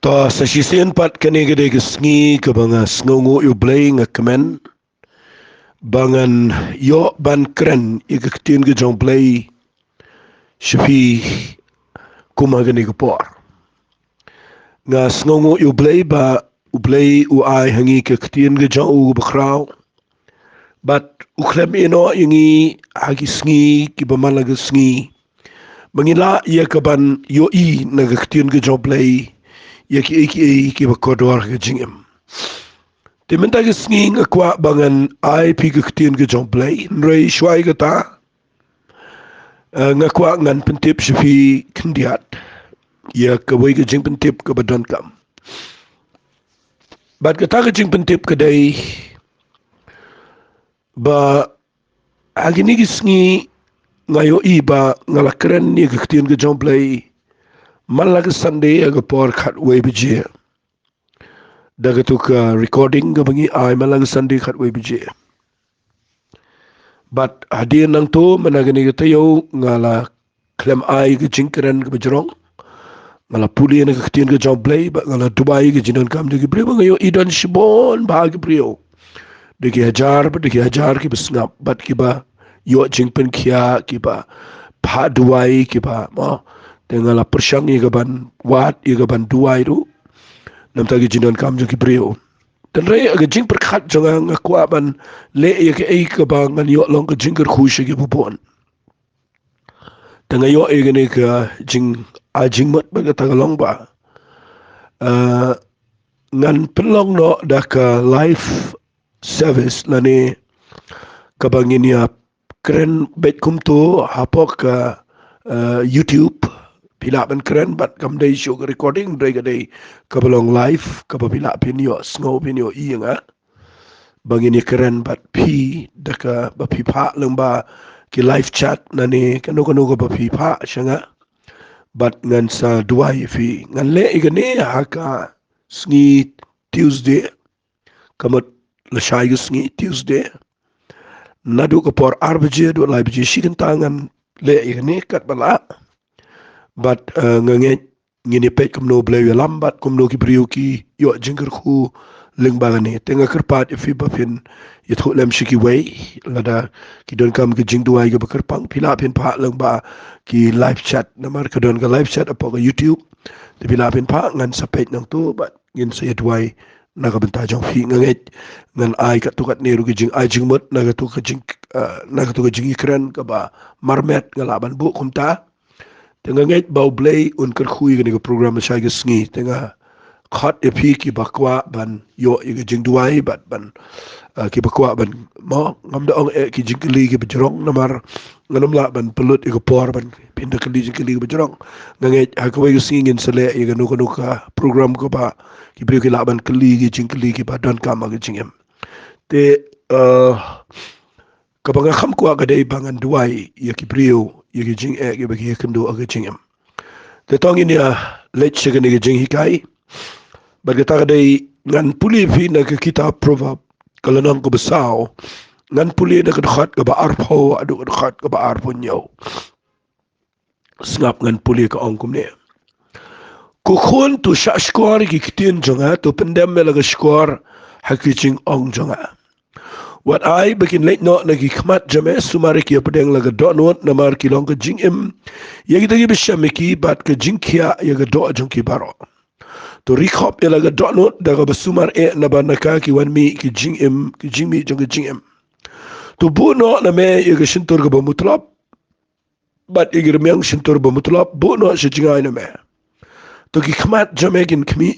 Ta sa sisian pat kani gede gesngi ke banga sngongo yu blay nga kemen bangan yo ban kren ikaktin ke jong blay shafi kuma gani ke por nga sngongo yu blay ba u blay u ai hangi ke ktin ke jong u bakraw bat u klem ino yangi hagi sngi ki bamala ke sngi mangila ia ke ban yo I na ke ktin ke jong blay ki bakodor ke jingem Di minta ke sngi nga kwa bangan ai pi ke ktin ke jong play nrei shwai ke ta nga kwa ngan pentip shafi kendiat ya ke wei ke jing pentip ke badon kam bat ke ta ke jing pentip ke dai ba agini ke sngi ngayo I ba ngala keren ni ke ktin ke jong play malaga Sunday aga por khat wei bije daga tuk recording ga bangi ai malang Sunday khat wei bije but hadir nang to managani ga tayo ngala klem ai ga jingkeren ga bajrong ngala puli na ga ktin ga job play ba ngala Dubai ga jinon kam de brio ngayo idan shibon ba ga brio de ki hajar ki besngap bat ki ba yo jingpen kia ki ba pa Dubai ki ba ma ngala persyang ga ban wat ga ban Dubai tu nam ta ga jinon kam jo ki brio dan ray aga jing perkhat jonga ngakwa ban le ye ke ai ka ba ngan yo long ka jing ker khush ge bupon tanga yo e gane ka jing a jing mat ba ka tagalong ba ngan pelong no da ka life service lane ka bangin ya keren bet kum to hapok ka YouTube pila ban keren bat kam dai show recording dai ga dai ka belong live ka pila pin yo snow pin yo I nga bangin ya keren bat pi da ka ba pi pha lang ba ki live chat nani kanu ka ba pi pha shanga bat ngan sa duai fi ngan le igane haka sngi Tuesday kamot la shai sngi Tuesday nadu ka por arbije do live ji shikan tangan le igane kat bala but ngange ngini pet kumno blay lambat kumno ki brio ki yo jingker khu ling bagane tenga kerpat fi bafin yithu lem shiki wei lada ki don kam ki jing duai ga bakar pang pila pin pha lang ba ki live chat namar ka don ga live chat apo ga YouTube de pila pin pha ngan sapet nang tu but ngin sa duai naga benta jong fi nganget ngan ai ka tukat neru ki jing ai jing mot naga tu ka jing ikran ka ba marmet ngalaban bu kumta tenga nget bau blay un ker khui ga program sa ga sngi tenga khat epi ki bakwa ban yo i jing duai bat ban ki bakwa ban mo ngam da ong ki jing kli ki bjrong namar nganam la ban pelut i por ban pinda kli jing kli bjrong nganget ha ko ga singin sale i ga nuka program ko ba ki brio ki la ban kli ki jing kli ki ba don kam ga jingem te ka banga kham ko ga dai bangan duai ya ki brio ya ki jing ki ba ki kendo ga jingem te tongin ya lech ga ni jing hikai Bagata day ngan puli fi na kita proverb kalanang ko basaw ngan puli na kadkhat ka ba arpo adu kadkhat ka ba arpo nyaw snap ngan puli ka ongkum ne ko khon tu shkor ki kitin jonga to pendem mela ga shkor hakiching ong jonga wat ai bakin late no na ki khmat jame sumari ki pedeng laga Dohnud namar ki long ka jingim yagi tagi bishamiki bat ka jingkia yaga do jongki baro to rikhop ilaga Dohnud daga basumar na banaka ki wanmi ki jingmi jong jingem to buno na me iga Shyntur ga bamutlap bat igir meng Shyntur bamutlap buno sa jingay na me to ki khmat jame kin kmi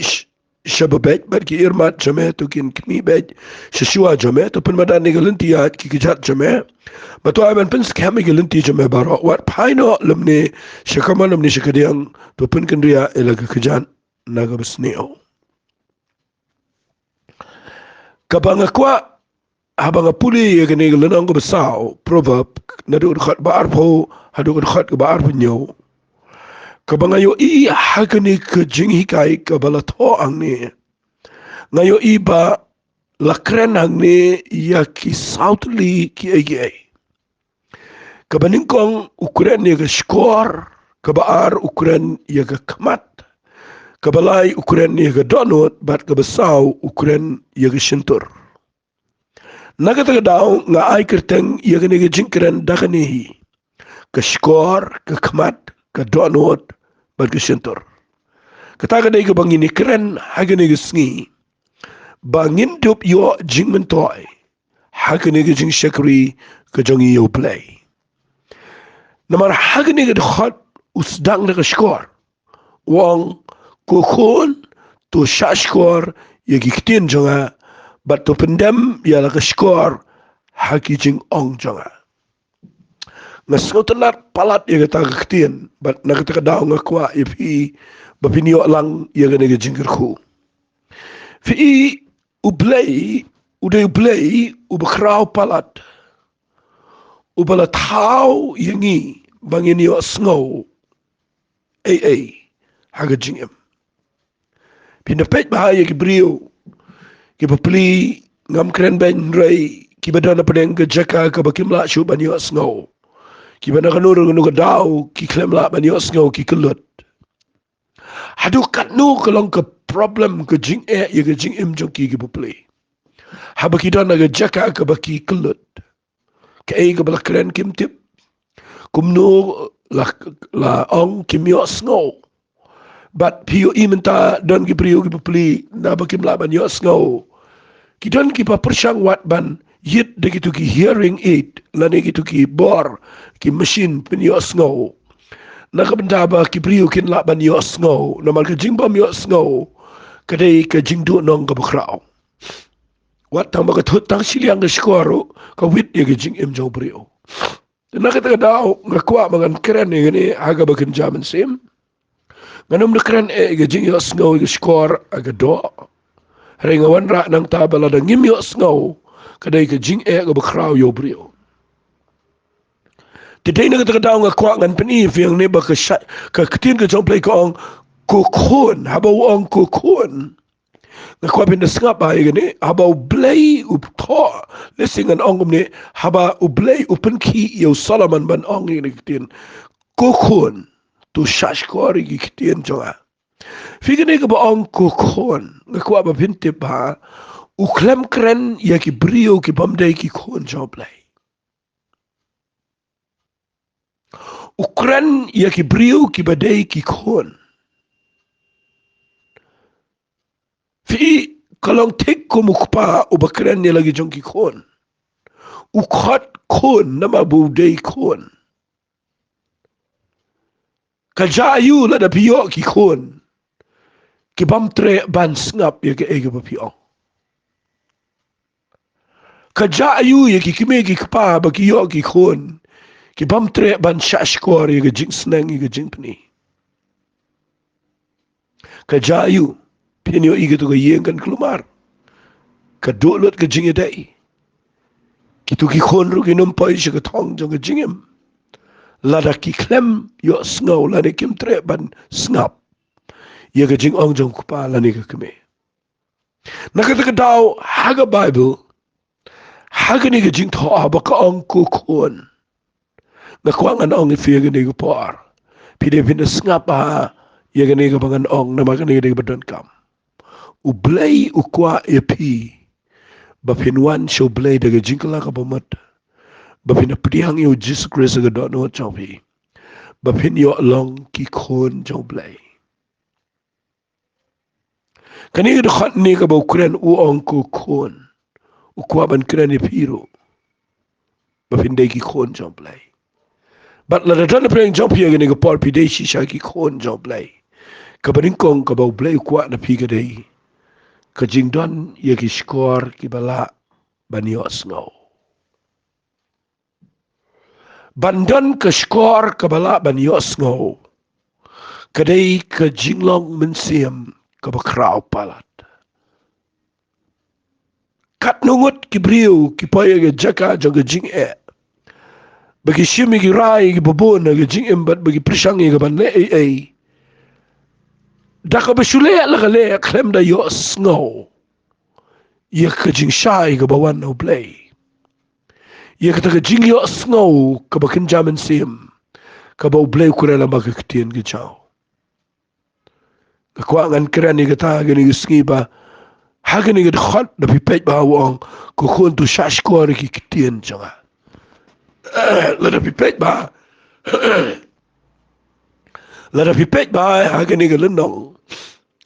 shababet bat ki irmat jame to kin kmi bet shishua jame to pun madan ni galanti ya ki kijat jame bato aban pun skam galanti jame baro wat paino lamne shakaman lamne shakadiang to pun kendria ilaga kijan naga besneo kabanga kwa habanga puli ye gane lanang go besao proverb nadu khat ba arpo hadu khat ba arpo nyo kabanga yo I hakani ke jing hikai kabala tho angne ngayo I ba lakren angne ya ki southly ki ege kabaning kong Ukraine ye ga Shkor kabaar Ukraine ye ga Khmat kabalai ukuran ni ke Dohnud bat ke besau ukuran ya ke Shyntur. Naga taga daw nga ay kerteng ya ke nege jingkeren dakanihi ke Shkor, ke Khmat, ke Dohnud bat ke Shyntur. Kataga day ke bangini keren hagani ke sngi bangin dup yo jing mentoy hagani ke jing shakri ke jongi yo play. Namar hagani ke khot usdang ke Shkor wong kukun tu Shkor ya giktin jonga bat tu pendem ya la Shkor haki jing ong jonga ngaskotelat palat ya kata giktin bat nak kata daw ngakwa ipi bapini lang ya gane jingkerku fi ublay ubakraw palat ubala tau yangi bangin yo snow ay haga jingem pinapet bahaya ki brio ki papli ngam kren ben ray ki badana padeng ke jaka ke bakimla shu ban yo snow ki bana kanur ngunu daw ki klemla ban yo snow ki kelut hadu katnu kalong ke problem ke jing ya ke jing em jong ki papli habaki dana ke jaka ke baki kelut ke ay ke bala kren kim tip kumnu la ong kim yo snow but piyo imenta don ki priyo ki papli na bakim laban yo snow ki don ki pa persyang wat ban yit de gitu ki hearing aid lane gitu ki bor ki machine pin yo snow na ka benda ba ki priyo kin laban yo snow na mal ka jingbam yo snow kadai ka jingdu nong ka bukrao wat tang ba ka thut tang siliang ka Shkor ka wit ye ka jing em jong priyo na ka ta daw ngakwa mangan keren ni aga ba kin jaman sim ganum keren ga jing yo snow ga Shkor aga do renga wan ra nang tabala da ngim yo snow kadai ga jing ga bakraw yo brio tidai na ka daw nga kwa ngan peni fiang ne ba ka ktin ga jong play ko ong kukun haba ong kukun nga kwa bin snap ba ni haba blay up to lising an ong ne haba blay open ki yo Solomon ban ong ni ktin kukun tu Shkor gi kitien jonga figene ke ba ong kukun ngakwa ba pinte ba uklem kren ya ki brio ki bamdai ki kon joblay ukren ya ki brio ki badai ki kon fi kalong tek ko mukpa ubakren ya lagi jong ki kon ukhat kon nama budai kon kajayu la da piyo ki kon ki bam tre ban snap ya ke ege ba piyo kajayu ya ki kime ki kpa ba ki yo ki kon ki bam tre ban Shkor ya ke jing snang ya ke jing pni kajayu pinyo ige to ga yengan klumar ka dolot ke jing dai ki tu ki kon ru ki num pai shi ka thong jong ke jingem lada ki klem yo snow lada kim tre ban snap ya ke jing ong jong kupa lani ka kime nakata ka daw haga Bible haga ni ke jing tho ba ka ong ku kon na kwangan ong ifi ga ni ko par pide pinde snap ha ya ga ni ka bangan ong na ma ga ni ka badon kam u blay u kwa epi ba pinwan show blay daga jingkala ka bamat ba pinapdihang yo Jesus Christ ga Dohnud chopi ba pin yo long ki kon jong blay kani ga khat ni ka ba ukren u ong ku kon u kwa ban kren epiro ba pin dai ki kon jong blay but la da dana praying jump here ga par pide shi sha ki kon jong blay ka barin kong ka ba blay kwa na pi ga dai ka jing don ye ki Shkor ki bala ban yo snow bandon ka Shkor ka bala ban yo snow kadai ka jinglong mensiam ka bakraw palat kat nungut ki brio ki paya ga jaka jong jing bagi shimi ki rai ki babon ga jing embat bagi prisang ga ban le da ka basule la ga le klem da yo snow ye ka jing shai ga bawan no play ye ka ta jing yo snow ka bakin jamin sim ka ba play kurela ba ka kitien ga chao kekuangan keren ni kata gini sengi ba hagani gid khot da pipet ba wong ko khon tu shashkor ki kitien changa la da pipet ba la da pipet ba hagani gid lendong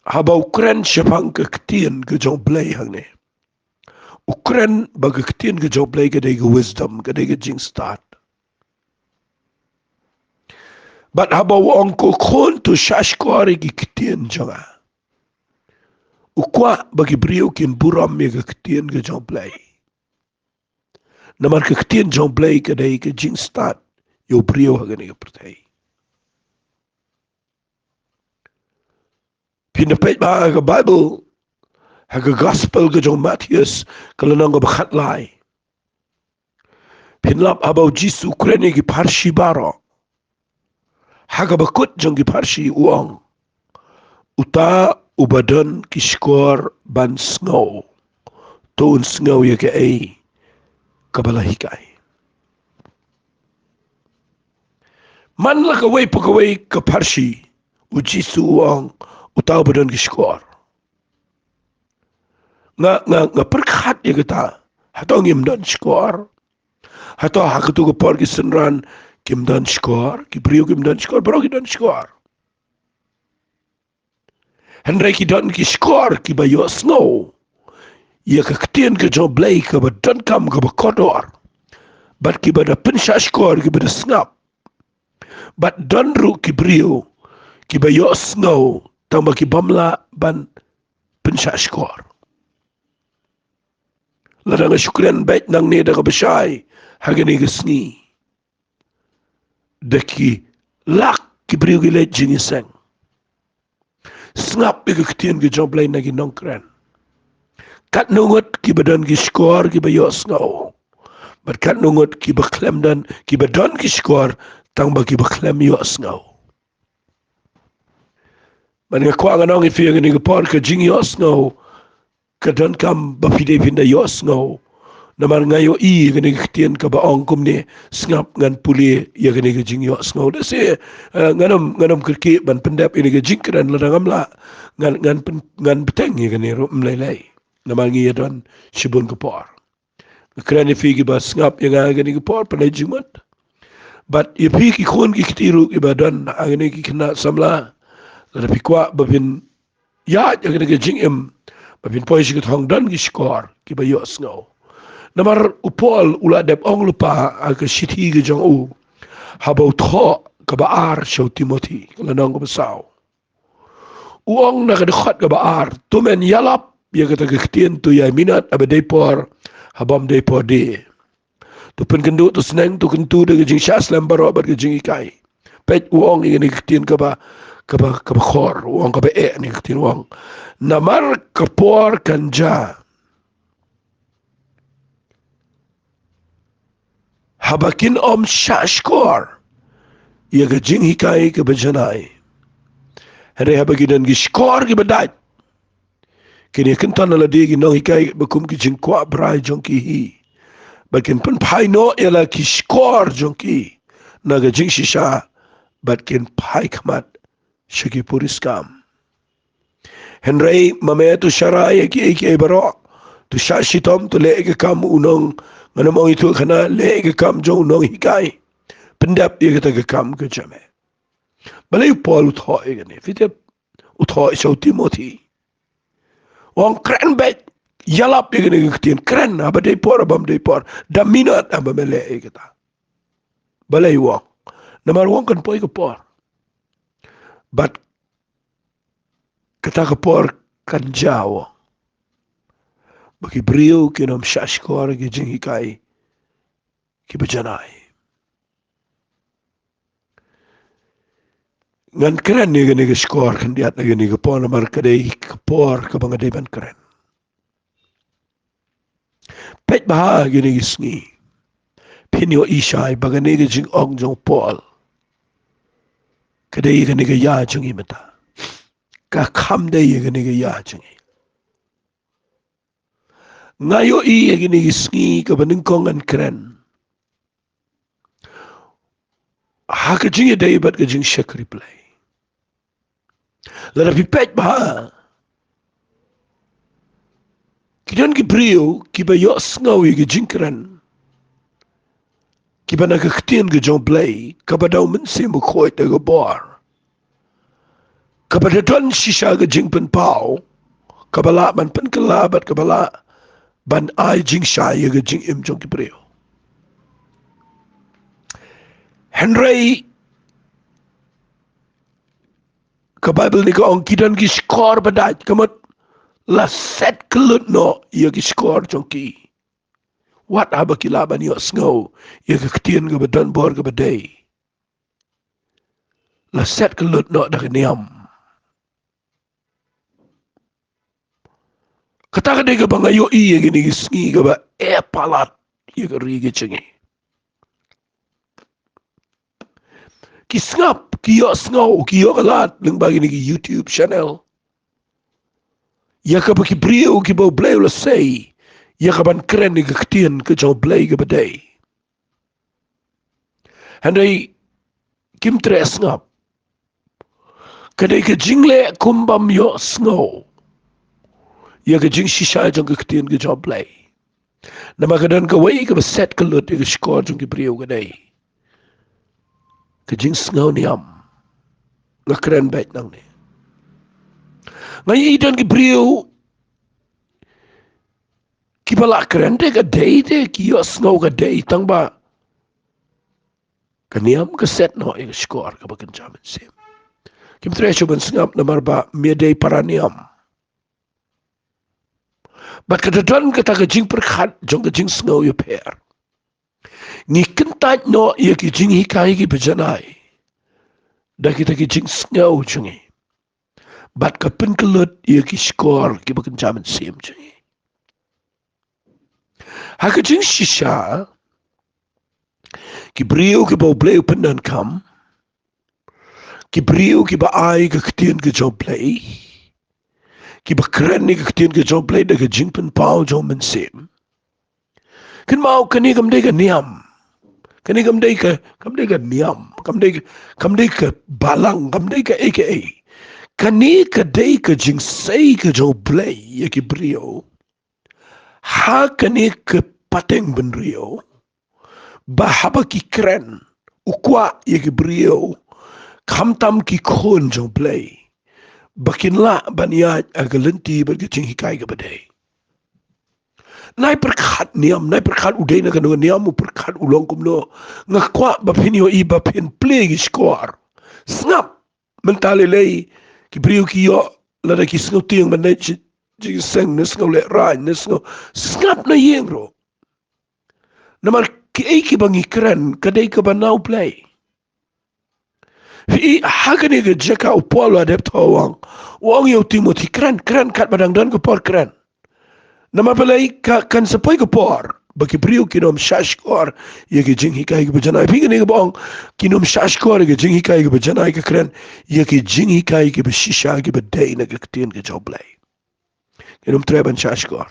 haba ukren shapang ke kitien ke jong play hangne ukren ba ke kitien ke jong play ke de wisdom ke de jing start but haba wong ko khon tu shashkor ki kitien changa ukwa bagi brio kin buram me ke kitien ke jong play namar ke kitien jong play ke de ke jing start yo brio hagani ke pertai pinapet ba ke bible haga gospel ke jong Matthews kalau nang ke bakhat lai pinlap abau jisu kreni ki parshi baro haga bakut jong ki parshi uang uta ubadan ki Shkor ban snow tun snow ye ke ai kabala hikai man la ka wei pakawei ka parshi u jisu uang uta ubadan ki Shkor nga perkhat ye kata hatong im dan Shkor hato hakatu ko por ki senran kim dan Shkor ki brio kim dan Shkor bro ki dan Shkor Henry ki dan ki Shkor ki bayo snow ya ka ktien ke jo blay ka ba dan kam ka ba kodor bat ki ba da pinsha Shkor ki ba da snap bat dan ru ki brio ki bayo snow tamba ki bamla ban pinsha Shkor ladang syukran baik nang ne da ka besai hagani ke sngi daki lak ki brio ki le jini seng snap ke ktien ke jo blay nagi nongkran kat nungut ki badan ki Shkor ki bayo snow but kat nungut ki baklem dan ki badan ki Shkor tang ba ki baklem yo snow man nga kwa nganong ifi nga nga por ka jing yo snow ka dan kam ba pide pinda yo snow naman ngayo nga nga ktien ka ba ong kumne snap ngan puli ya nga nga jing yo snow da se nganom kirki ban pendap ini nga jing kran ladang amla ngan peteng ya nga ro mlaylay naman nga don shibun ka por kran ifi ki ba snap ya nga nga por panay jingmat but ifi ki khon ki kitiru ki ba don nga ki kina samla tapi kuat babin ya yang kita jingim babin poin sikit hong dan ki Shkor ki bayo snow namar upol ula dep ong lupa aga shiti ki jong u habau tho ka baar show Timothy kalau nang ko basaw uong na kadekhat ka baar tumen yalap ya kata ketien tu ya minat aba depor habam depor de tu pen kendu tu seneng tu kentu de jing syas lembaro bar ke jing ikai pet uong ini ketien ka ba khor uang ka ba ni ketien uang namar kapor kanja habakin om Shkor ya ga jing hikai ka bajanai hare habaginan gi Shkor ki badat kini kentan ala di gi no hikai bakum ki jing kwa brai jong ki hi bakin pen pai no ela ki Shkor jong ki na ga jing shisha batkin pai Khmat shaki puriskam Henry mame tu sharai ki baro tu shashitom tu le ke kam unong nganam ong itu khana le ke kam jo unong hikai pendap dia kata ke kam ke jame balai Paul utho egane fite utho show Timothy wong kren bet yalap egane ketien kren aba dei por abam dei por daminat aba mele kata balai wong namar wong kan poi ke por but kata ke por kan jawo bagi brio kinom Shkor ki jing hikai ki bajanai ngan keren ni gani Shkor kan diat na gani por namar kadai por ka bang dai ban keren pet bah gani sngi pinyo ishai bagani ga jing ong jong Paul kadai gani ga ya jing imata ka kham dai gani ga ya jing ngayo gani sngi ka baning kongan keren ha ka jing dai bat ga jing shakri play Lara pipet bah. Kidan ki brio ki ba yo sngaw ki jinkran. Ki ba nakaktian ki jong play. Kabadaw min simu koy te go bar. Kabadadan shisha ki jingpen pao. Kabala ban pen kalabat kabala ban ai jing sha ki jing im jong ki brio. Henry ka Bible ni ka ong kidan ki skor badaj kamat la set kelut no ia ki skor jong ki. Wat haba kilaban yo sngaw ia ka ktian ka badan bor ka badai. La set kelut no dak niam. Kata ka de ka bangayo ia gini ki sngi ka ba palat ia ka rigi chengi. Ki ngap, ki yo sngaw, ki yo kalat leng bagi ni ki YouTube channel. Ya ka ba ki brio ki ba blay la say. Ya ka ban keren ni ka ktian ka jong blay ka badai. Handai kim tres ngap. Kadai ka jingle kumbam yo sngaw. Ya ka jing shisha jong ka ktian ka jong blay. Nama ka dan ka way ka ba set ka lut ya ka skor jong ki brio ka day. Ka jing sngaw niam. Nga keren bet nang ni. Ngayon idan ki brio ki pala keren de ka day de ki yo sngaw ka day tang ba. Kaniam ka set no ya ka skor ka ba kan jamin sim. Kim tresyo ban sngap na marba miyaday paraniam. Bat kadadan kata ka jing perkhat jong ka jing sngaw ya per. Ni kentaj no ya ki jing hikai ki bejanay. Da kita ki jing sngaw jungi. Bat ka penkelut ya ki skor ki bakan jamin sim jungi. Ha ka jing shisha ki brio ki bau bleu pendan kam. Ki brio ki ba ai ka ktian ka jong play. Ki ba keren ni ka ktian ka jong play da ka jing pen pao jong men sim. Kan mau kani kam de ka niam. Kani kam de ka niam. Kam de ka balang. Kam de ka aka. Kani ka de ka jing say ka jong play ya ki brio. Ha kani ka pateng ben rio. Bahaba ki keren. Ukwa ya ki brio. Kamtam ki kon jong play. Bakin la baniat agalenti bergecing hikai ka badai. Nai perkhat niam, nai perkhat udai na kanu niam u perkhat ulong kumno. Ngakwa bapinyo i bapin play ki skor. Snap mentale lei ki brio ki yo lada ki sngaw tiang manai jing seng na sngaw le rai na sngaw. Snap na yeng ro. Namar ki ei ki bangi keren kadai ka banau play. Fi hakani ke jeka upolo adept wang yo Timothy keren kat badang dan ke por keren. Nama pelai kan sepoi ke por bagi brio kinom Shkor ye ke jing hikai ke bejanai pi ke bong kinom Shkor ke jing hikai ke bejanai ke keren ye ke jing hikai ke beshisha ke bedai na ke tien ke joblai. Kinom treban Shkor.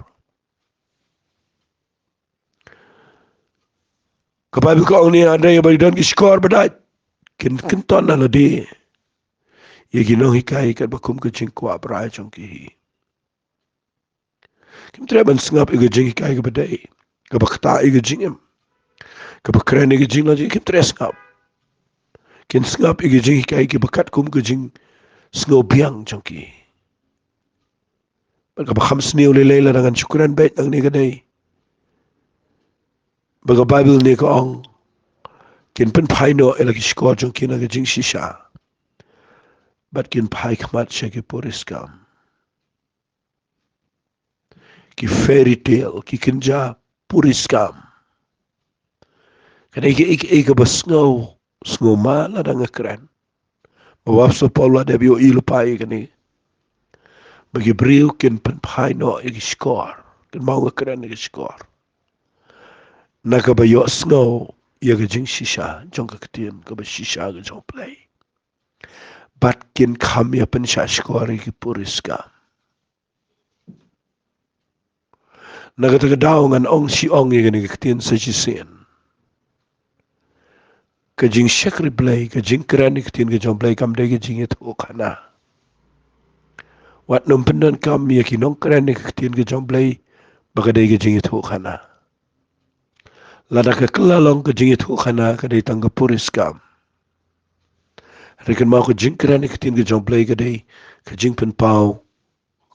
Kapai ko ni ada ye bagi dan ke skor bedai. Kin ton na lade. Ye ginong hikai kat bakum ke jing kwa brai jong ki. Kim treban sngap ige jing hikai ke bedai. Ke bakta ige jingem. Ke bakren ige jing lagi kim tres ngap. Kin sngap ige jing hikai ke bakat kum ke jing sngo biang jong ki. Ke bakham sniu le leila dengan syukuran bet nang ni kedai. Baga Bible ni ko ong kin pen pai no elagi skor jong ki na ke jing shisha. Bat kin pai Khmat shake poriskam. Ki fairy tale ki kinja puriskam. Kadai ke basngaw sngaw ma la dang keren. Mawap so Paula de bio ilu pai kani. Bagi brio kin pen pai no igi skor. Kin mau keren igi skor. Naka ba yo sngaw ya ke jing shisha jong ka ktiam ka ba shisha ka jong play. Bat kin kam ya pen skor igi puriskam. Nagatagadao ngan ong si ong yang nagaktian sa jisen. Kajing syakri blay, kajing keren nagaktian kajong blay kam day kajing ito kana. wat nung pendan kam ya ki nong kren ni ketien ke jomblay bakadai ke jingi thu khana lada ke kelalong ke jingi thu khana kadai tangga puris kam rekan mau ke jing kren ni ketien ke jomblay kadai ke jing pen pau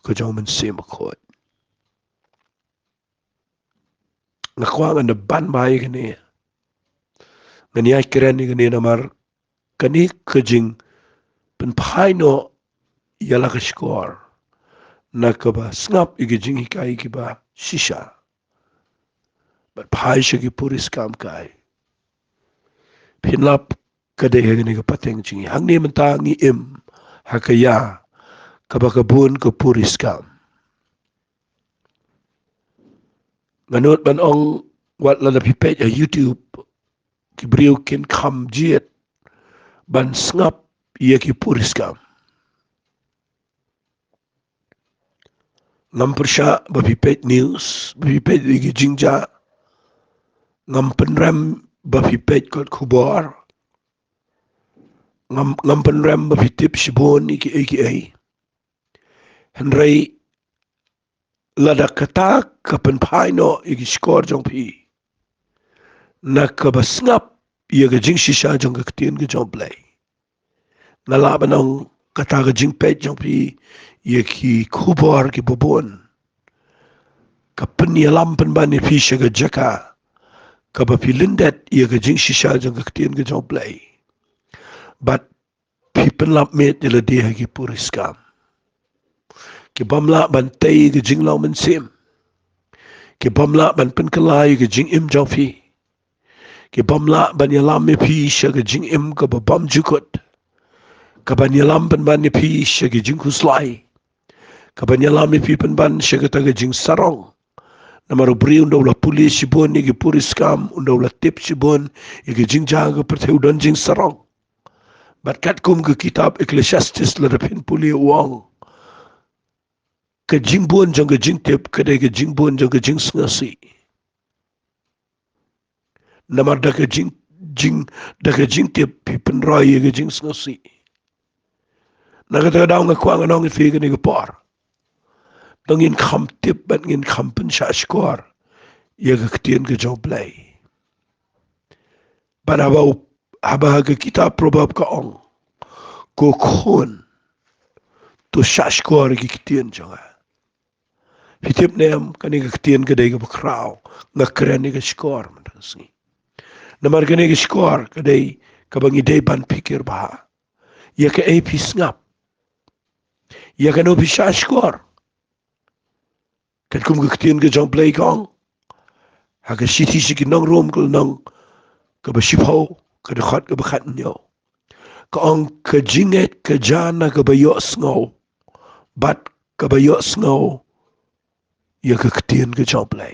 ke jong men sim khot ngakwang an ban bai ke ni ngani ai kren ni ke ni namar kani ke jing pen pai no yala ke Shkor nakaba snap igi jing hikai ki ba shisha but pai shagi puris kam kai pinlap kade hegni ka pateng jingi hangni menta ngi im hakaya kaba kabun ko puris kam nganot ban ong wat la pi page a YouTube ki brio kin kam jiet ban snap ye ki puris kam ngam persha ba pi page news ba pi page igi jingja ngam penrem ba pi page kot kubar ngam penrem ba pi tip shibon iki ai henrei lada kata kapen paino igi Shkor jong pi na kaba snap ia ga jing shisha jong ka ketien ga jong play na la banong kata ga jing pet jong pi ia ki kubar ki bobon kapen ia lampen bani pi shaga jaka kaba pi lindet ia ga jing shisha jong ka ketien ga jong play but pi penlap met ila dia ki puris kam ki bamla ban tay ga jing lau men sim ki bamla ban pen kelai ga jing im jong pi ki bamla ban yalam me pi shaga jing im ka bam jukot ka ban yalam ban ban pi shaga jing kuslai ka ban yalam me pi ban ban shaga ta ga jing sarong namaru bri unda ula pulis sibon ni ki puris kam unda ula tip sibon ki jing jaga pertheu don jing sarong bat kat kum ke kitab Ecclesiastes la pin puli uang ke jing bon jang ke jing tip ke de ke jing bon jang ke jing ngasi namar da ke jing tip pi pen roi ke jing ngasi na ka ta daw nga kwang anong fi ke ni ke por dongin kham tip bat ngin kham pen Shkor ye ke ketien ke job play ban haba ke kitab probab ka ong ko khon to Shkor ke ketien janga hitip nem kani ke ketien ke de ke bakraw nga kren ke Shkor manasi namar ke ke Shkor ke de ka bangi de ban pikir ba ye ke ap snap ye ke no pi Shkor kan kum ke ketien ke jong play kong ha ke shiti shiki nong rom kul nong ke ba shipho ke de khat ke ba khat nyo ka ong ke jinget ke jana ke ba yo sngo bat ke ba yo sngo ye ke ketien ke jong play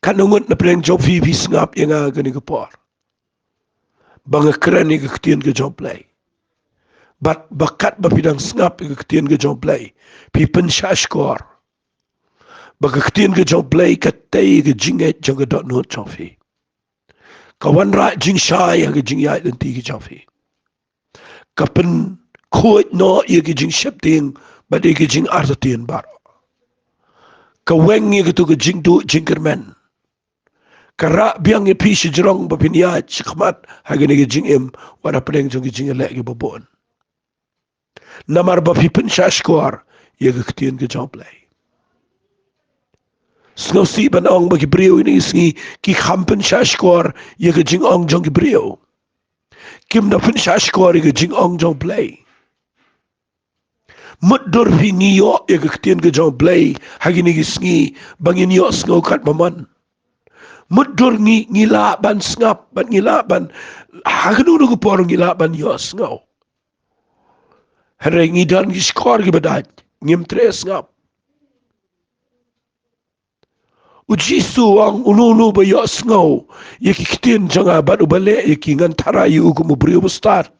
kan ngut na preng job fi snap ye nga ke ni ke por bang kren ni ke ketien ke jong play bat bakat ba pidang snap ke ketien ke jong play pi pen Shkor ba ke ketien ke jong play ke tay ke jinget jong ke Dohnud jong fi kawan ra jing shai ke jing yai den ti ke jong fi kapen khoi no ye ke jing shep ting ba de ke jing artatien bar ka weng ye ke tu ke jing du jing kermen kara biang ye pi shijrong ba pin ya Khmat ha ke ke jing em wara preng jong ke jing le ke bobon namar ba pi pen Shkor ye ke ketien ke jong play Snow si ban ong ba ki brio ini singi ki khampen Shkor ye ke jing ong jong ki brio kim na pen Shkor ye ke jing ong jong play mudur fi niyo ye ke ketien ke jong play hagini ki singi bangin yo snow kat maman mudur ngila ban snap ban ngila ban hagnu nu ko por ngila ban yo snow hare ngidan ki Shkor ki badat ngim tre snap ujisu ang unu ba yo snow ye ki ketien janga bat ubale ye ki ngan tara yu ko mo brio start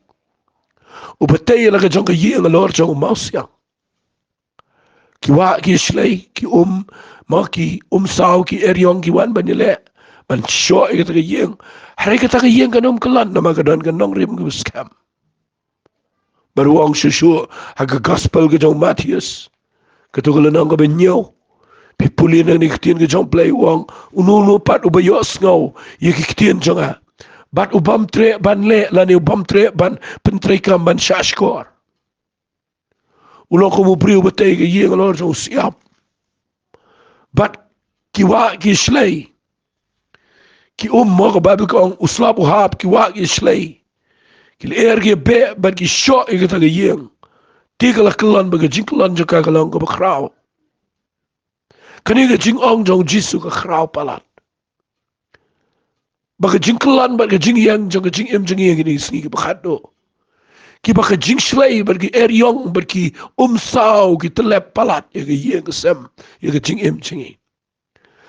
ubatay la ka jong ka yi ang lor jong maus yang ki wa ki shlei ki ma ki saw ki eryong ki wan banile ban sho e ka yeng hare ka ta yeng ka nom kalan na magadan ka nong rim ka scam Baruang susu haga gospel ke jong Matius. Ketukulan ang kabanyaw. Pipuli na ni kitien ke jong play wang. Unu pat ubayos ngaw. Ye kitien jong ha. Bat ubam tre ban le lani ubam tre ban pentrekam ban Shkor. Ulang ko mo priu batay ke ye ngalor jong siap. Bat kiwa ki slay. Ki mo ko babi ko uslap uhap kiwa ki slay. Ki erge be bat ki shot ke taga yeng. Tiga kelan baga jingkelan jaka kelan ko bakraw. Kani jing ong jong jisu ka kraw palat. Baga jingkelan baga jing yang jong jing em jing yang ini sini bakado. Ki baga jing shlay baga yong baga saw ki telep palat ya ga yang sem ya ga jing em jing.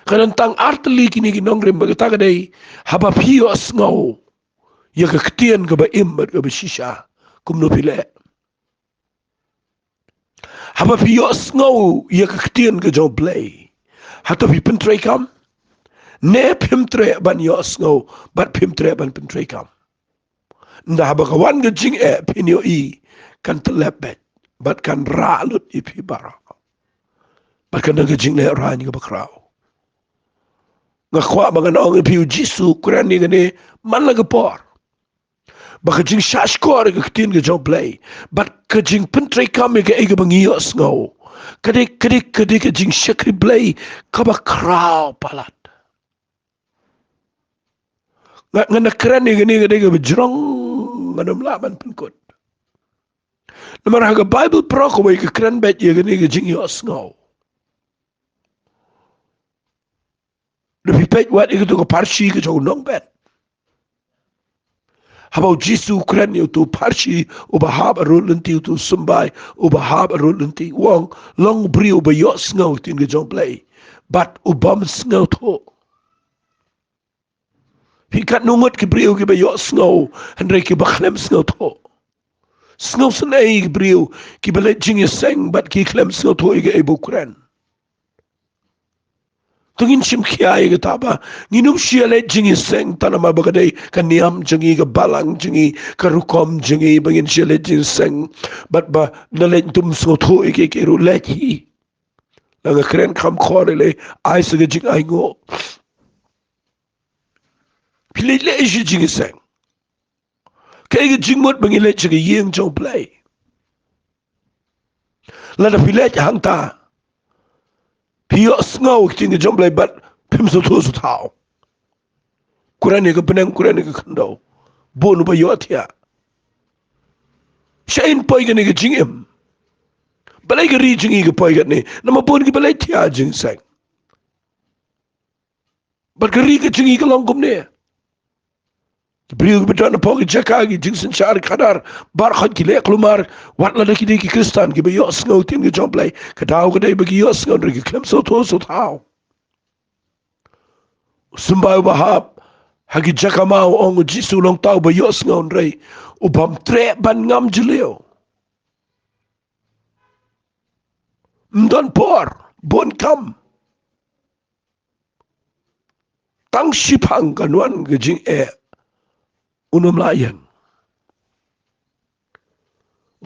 Kanan tang arteli kini ki nongrim baga taga dai haba pios ngau. Ya ga ketien ka ba im baga ba shisha kumno pile. Haba pios ngau ya ka ketien ka jong play. Hato pi pentray kam. Ne pimtre ban yos ngau bat pimtre ban pentray kam. Nda haba kawan ga jing pinyo I kan telepet bat kan ralut I pi bara. Bat kan ga jing le ra ni ga bakraw. Nga kwa mga naong pi Jisu kuran ni gani man la ga por. Baka jing Shkor ga ketin ga jong play. Bat ka jing pentray kam ga ega bang yos ngau. Kadik ka jing shakri play ka bakraw palat. Nga nakran ni gani ga bejrong nganam laban penkot. Naman haga Bible proko way ka kran bet ye gani ga jing yos ngau. Nabi pet wat ika to ka parshi ka jong nong bet. Habau Jisu kran yu to parshi ubahab arulunti to sumbay ubahab arulunti wong long bri uba yos ngau tin ga jong play. But ubam ngau to. Hikat nungot ki bri ki ba yos ngau handre ki ba klem ngau to. Ngau sanay ki bri ki ba let jing seng but ki klem ngau to iga ibu kran. Tungin sim kiai ke taba nginum siale jingi seng tanama bagadai kaniam jingi ke balang jingi ke rukom jingi bangin siale jingi seng bat ba nalet tum soto ke ru leki langa keren kam khorele ai se jing ai ngo pile le jingi seng ke jingmot bangin le jingi yeng jong play la da pile hang ta Pio ngau ting jom lai bat pim so tu so tau. Kurani ka penang kurani ka kandau. Bonu ba yo atia. Shain poi ka ni ka jingim. Balai ka ri jingi ka poi ka ni. Nama bon ki balai tia jing sang. Bat ka ri ka jingi ka longkum ni. Beriu ka betul na poi ka jaka ki jing sen syar kadar. Bar khad ki le klumar. Wat la ki ki kristan ki ba yo ngau ting ka jom lai. Ka tau ka dai ba ki yo ngau ki klem so tu so tau. Sumbai bahap hagi jakamau ong Jisu long tau ba yos ngaun rei ubam tre ban ngam julio mdon por bon kam tang shipang kanuan gejing unum layan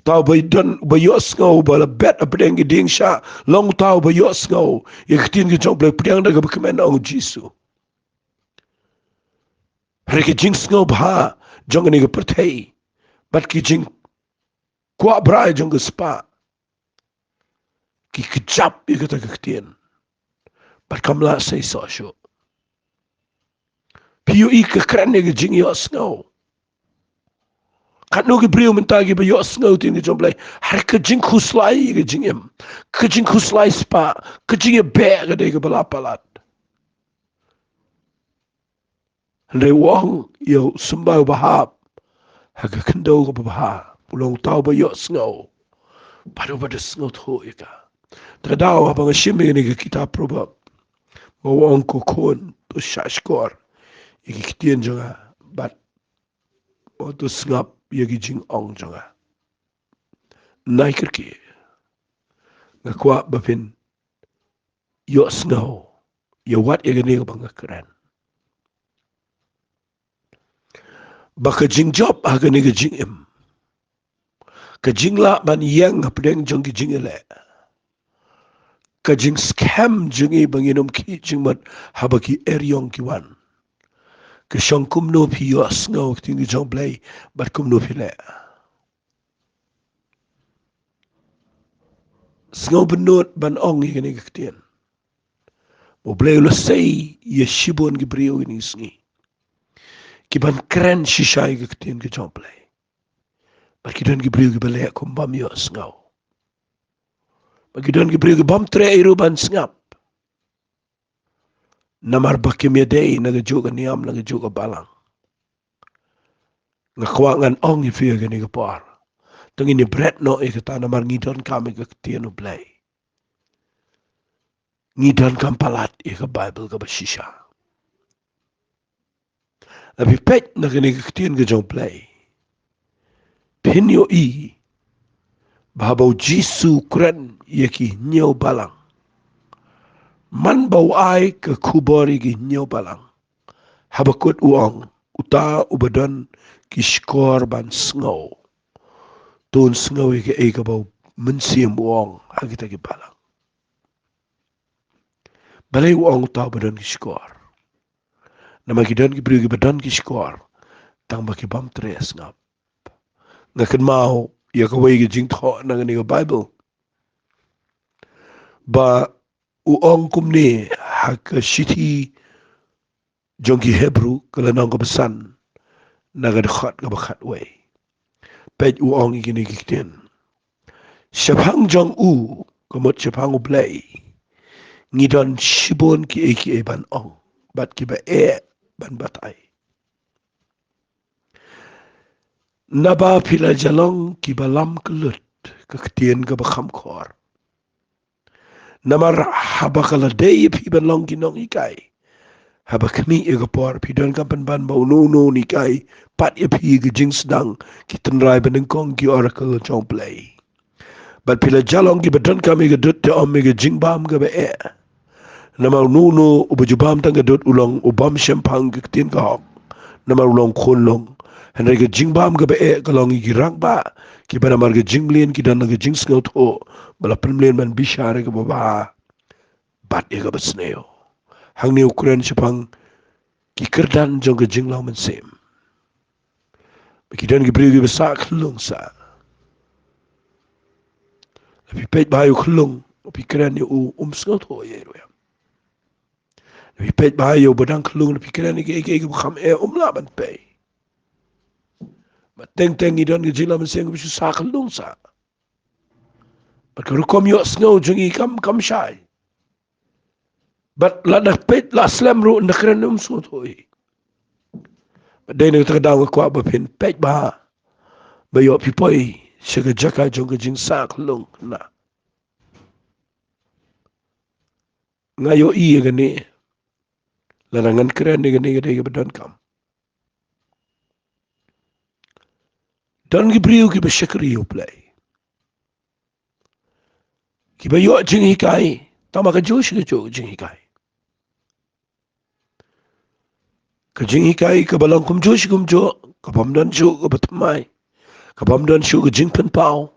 tau ba don ba yos ngau ba bet apdeng geding sha long tau ba yos ngau yaktin ge jong ble pdeng da ga kemen ong Jisu Reke jing ngau bha jong ni ga perthei bat ki jing kwa brai jong ga spa ki kejap i kata ketien bat kamla sei so sho piu I ka kran ni ga jing yos ngau kat no ki brio menta ki ba yos ngau tin jong blai har ka jing khuslai ga jing em ka jing khuslai spa ka jing be ga de ga bala palat Re wong yo sumbau bahap haga kendo ko baha ulong tau ba yos ngau baru pada ngau tho ika tradao habang shimbe ni kita proba wong ko kon to Shkor iki kitien jonga bat o to ngap yagi jing ong jonga nai kerki ngakwa bapin yos ngau ya wat ya gani bang keren baka jing job haga ni jing em Kajingla ban yang pedeng jong ki jingele. Kajing scam jungi banginum ki jingmat habaki eryong ki wan. Kashong kumno pi yos ngau tingi jong play bat kumno pi le. Sngau benut ban ong i gani kaktian. Mo play lo say yeshibon ki brio ini sngi. Ki ban kren shishay kaktian ki jong play. Bat ki don ki brio ki bale kumbam yos ngau. Bagidon ki brio ki bam tre iru ban ngap. Namar bakim yadei naga juga niam naga juga balang. Ngakwangan ong i fia gani kapar. Tangi ni bret no e kata namar ngidon kami ke tianu play. Ngidon kam palat e ka Bible ka basisha. Tapi pet na gani ke tian ke jong play. Pinyo i bahabau Jisu kren yaki nyau balang. Man bau ai ke kubori ki nyau balang. Habakut uang uta ubadan ki Shkor ban sngau. Tun sngau ke eka bau mensiam uang hagita ki balang. Balai uang uta ubadan ki Shkor. Nama kidan ki beri ki badan ki Shkor. Tang baki bam tres ngap. Ngakan mau ya kawai ki jing tho na ngani ka Bible. Ba uang kumni hak shiti jongki Hebrew kala nang ka besan naga dekhat ka bakhat way. Pej uang ikini kikten. Syabhang jong u kamot syabhang u blay. Ngidon shibon ki eki ban ong. Bat ki ba ban batay. Naba pila jalong ki balam kelut kaktian ka bakham khor. Namar habakala day pi ban long ki nong ikai. Habakmi e kapor pi don kampan ban ba uno nikai pat e pi ke jing sedang ki tenrai benengkong ki oracle jong play. Bat pila jalong ki badan kami ke dut te om ke jing bam ke ba e. Nama uno ubajubam tang ke dut ulang ubam syempang ke tien ka hok. Nama ulang khonlong. Henry ke jing bam ke ba e kalong ki rang ba ki ba namar ke jing mlien ki dan ke jing sngot ho bala penmlien ban bishare ke baba bat e ke besneo. Hang ni ukuran syempang ki kerdan jong ke jing lau mensem. Kidan ki beri ki besar kelung sa. Tapi pej bahayu kelung, tapi keren ni sengot ho ye ro ya. Tapi pej bahayu badang kelung, tapi keren ni ke bukham laban pej. Teng idan ki jing lau mensem ki bisu sa kelung sa. Bat kerukom yo sengot jongi kam syai. Bat la dak pej la slam ro ndak keren sengot ho ye. Dai nak terkadang ko ba pin pej ba bayo pipoi sega jaka jong jing sak lung na ngayo i gani larangan keren gani gani badan kam dan ki briu ki bashakri yo play ki bayo jing hikai tama ka josh ka jing hikai ka jing hikai ka balang kum josh kum jo ka pamdan jo ka batmai ka pamdan shu ka jing pen pau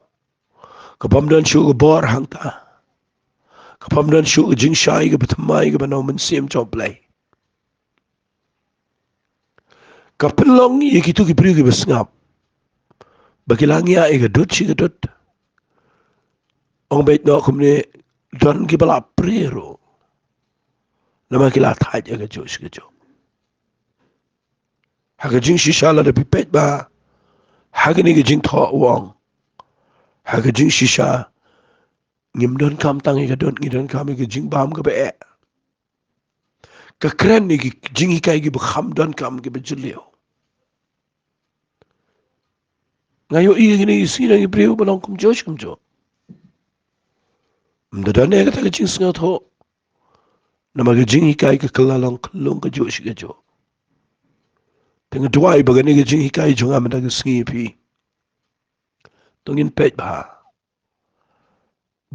ka pamdan shu ka bor hangta ka pamdan shu ka jing shai ka batmai ka banau men sim jo play ka pelong ye kitu ki briu ki basngap bagi langia e gadut si gadut ong bait no kumne don ki bala prero nama ki la thaj e gajo si gajo haga jing shisha la de pipet ba haga ni jing tho wong haga jing shisha ngim don kam tang e gadon ngi don kam e jing bam ga be ka kren ni jing kai gi kham don kam gi bejulio ngayo i ni sira gi breu balong kum josh kum jo mdadane ka jing sngot ho nama ga jing kai ka kalalong klong ka josh ga jo tengah dua bagani ga jing kai jonga mada ga sngi pi tongin pet ba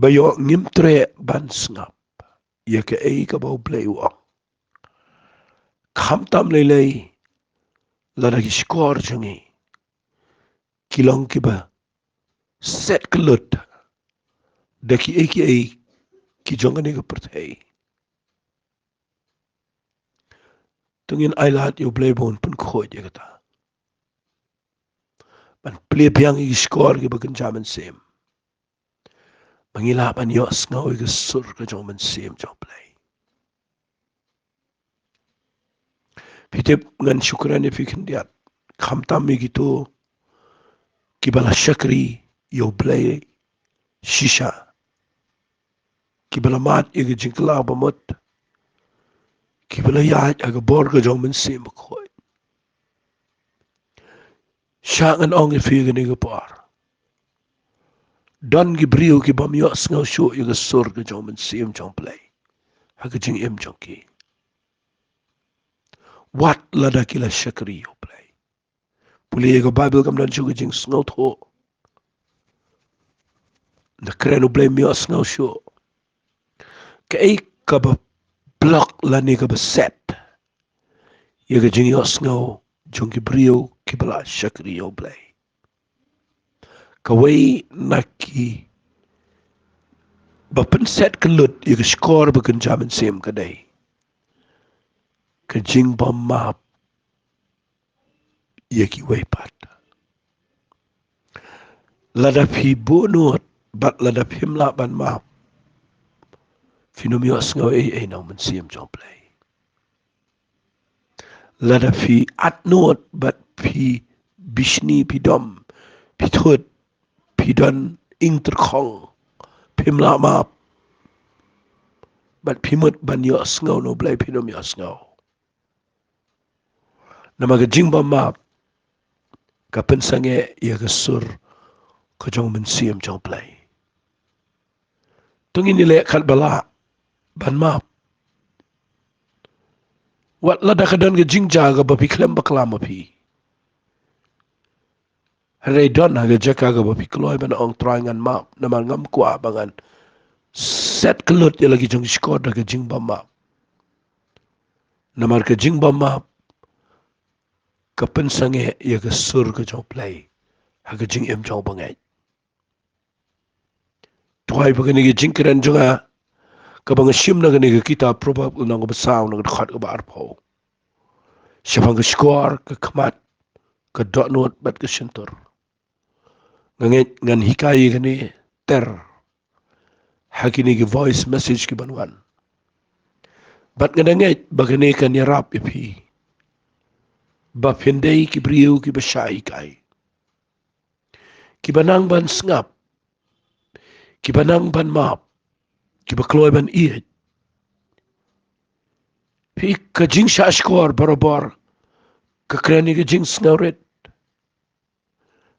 bayo ngim tre ban snap ya ka e ka bau play wa kham tam lei la da Shkor jongi kilong ki ba set kelut daki aka ki jongan ni pertai tungin ailat yo blaybon pun khoj ya kata ban play piang i skor ki bagan jaman sem mangila ban yo sngaw i sur ka jaman sem jo play pitep ngan syukran fi kendiat khamtam mi gitu ki bala shakri yo play shisha ki bala mat i jinkla bamot ki bala ya aga bor ka jaman sem khoj shangan ong i fi ni ga par dan gi brio ki bam yo sngaw sho i sur ka jaman sem jo play ha ka jing em jo ki wat lada kila shakri yo play puli ego bible kam dan chuga jing sngaw tho na krenu play mi sngaw sho ka ei ka ba block la ni ka ba set yega jing yo sngaw jong ki brio ki bala shakri yo play ka wei na ki ba pen set ka lut yega skor ba kan jaman sem ka dai ka jing ba map yeki wei pat lada phi bonot bat lada phimla ban map finomio sngaw ei na man sem jong play lada phi atnot bat phi bishni phi dom phi thot phi don interkhong phimla map bat phimut ban yo sngaw no play finomio sngaw namaga jingba map ka pensange ya ga sur ka jong man sem jong play tungin ile khat bala ban map wat lada ka don ga jingja ga ba pi klem ba klama pi hare don ha ga jaka ga ba pi kloy ban ong trangan map naman ngam kwa bangan set kelut ya lagi jong skor da ga jingba map namar ka jingba map ka pensange ya ga sur ka jong play ha ga jing em jong bangai toy ba ga ni jing kran jonga ka bang shim na ga ni kita probab na ga saw na ga khat ga bar pho shabang skor ka khmat ka Dohnud bat ka Shyntur ngan hikai ga ni ter hakini ki voice message ki banwan bat nga nangay bagane ka ni rap ipi ba pendei ki briu ki bashay kai ki banang ban snap ki banang ban map ki bakloy ban iet pi ka jing sha Shkor barabar ka krani ka jing snawret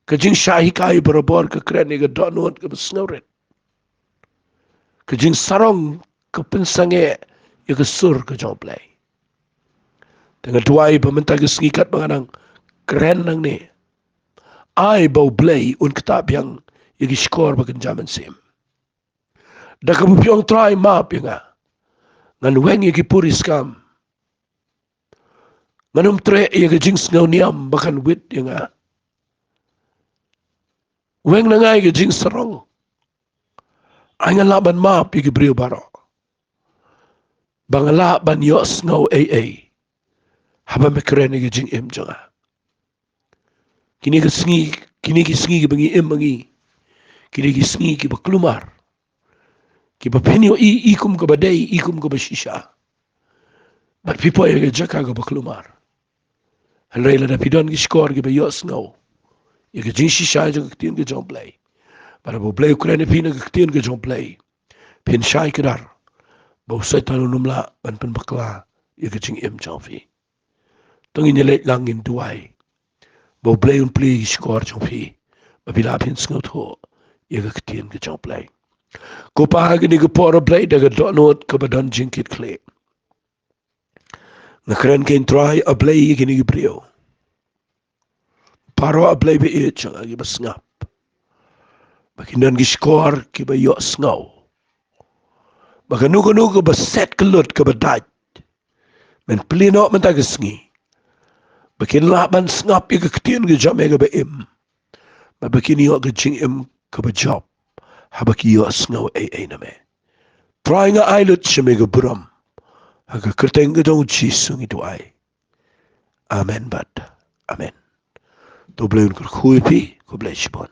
ka jing sha hikai barabar ka krani ka Dohnud ka snawret ka jing sarong ka pensange ya ka sur ka jong play dengan tuai pementah ke sengikat menganang keren nang ni ai bau play un kitab yang yagi skor bagan jaman sim da ka bupiong try map yang ngan weng yagi puris kam nganum tre yagi jing snow niam bakan wit yang weng nangai yagi jing sarong ai ngan laban map yagi brio baro bangala ban yo snow haba me keren yagi jing em jonga kini ki sengi ki bangi em bangi kini ki sengi ki baklumar ki bapenyo ikum ka badai ikum ka bashisha bat pipo ya jaka ka baklumar hanrei la da pidon ki skor ki bayo snow ya ka jin shisha jo ka tin ka jong play para bo play ukraine pina ka tin ka jong play pin shai kadar bo sai tanu numla ban pen bakla ya ka jing em jong fi tongin le langin duai bo play un play skor jong fi ba bila pin sngot ho ya ka tin ka jong play ko pa ni ko por play daga Dohnud ka badan jinkit kle na kren ken try a play gini brio paro a play be it changa gi basngap bakinan gi skor ki ba yo snow bakanu ko ba set kelut ka badaj men plino men ta gisngi bakin la ban snap gi ktien gi jame ga ba im ba bakini yo ga jing im kaba job habaki yos ngau ai na me trying a islet shemega buram haga kerteng gedong chi sungi tu ai amen bad amen to bleun kur khui pi ko blech bon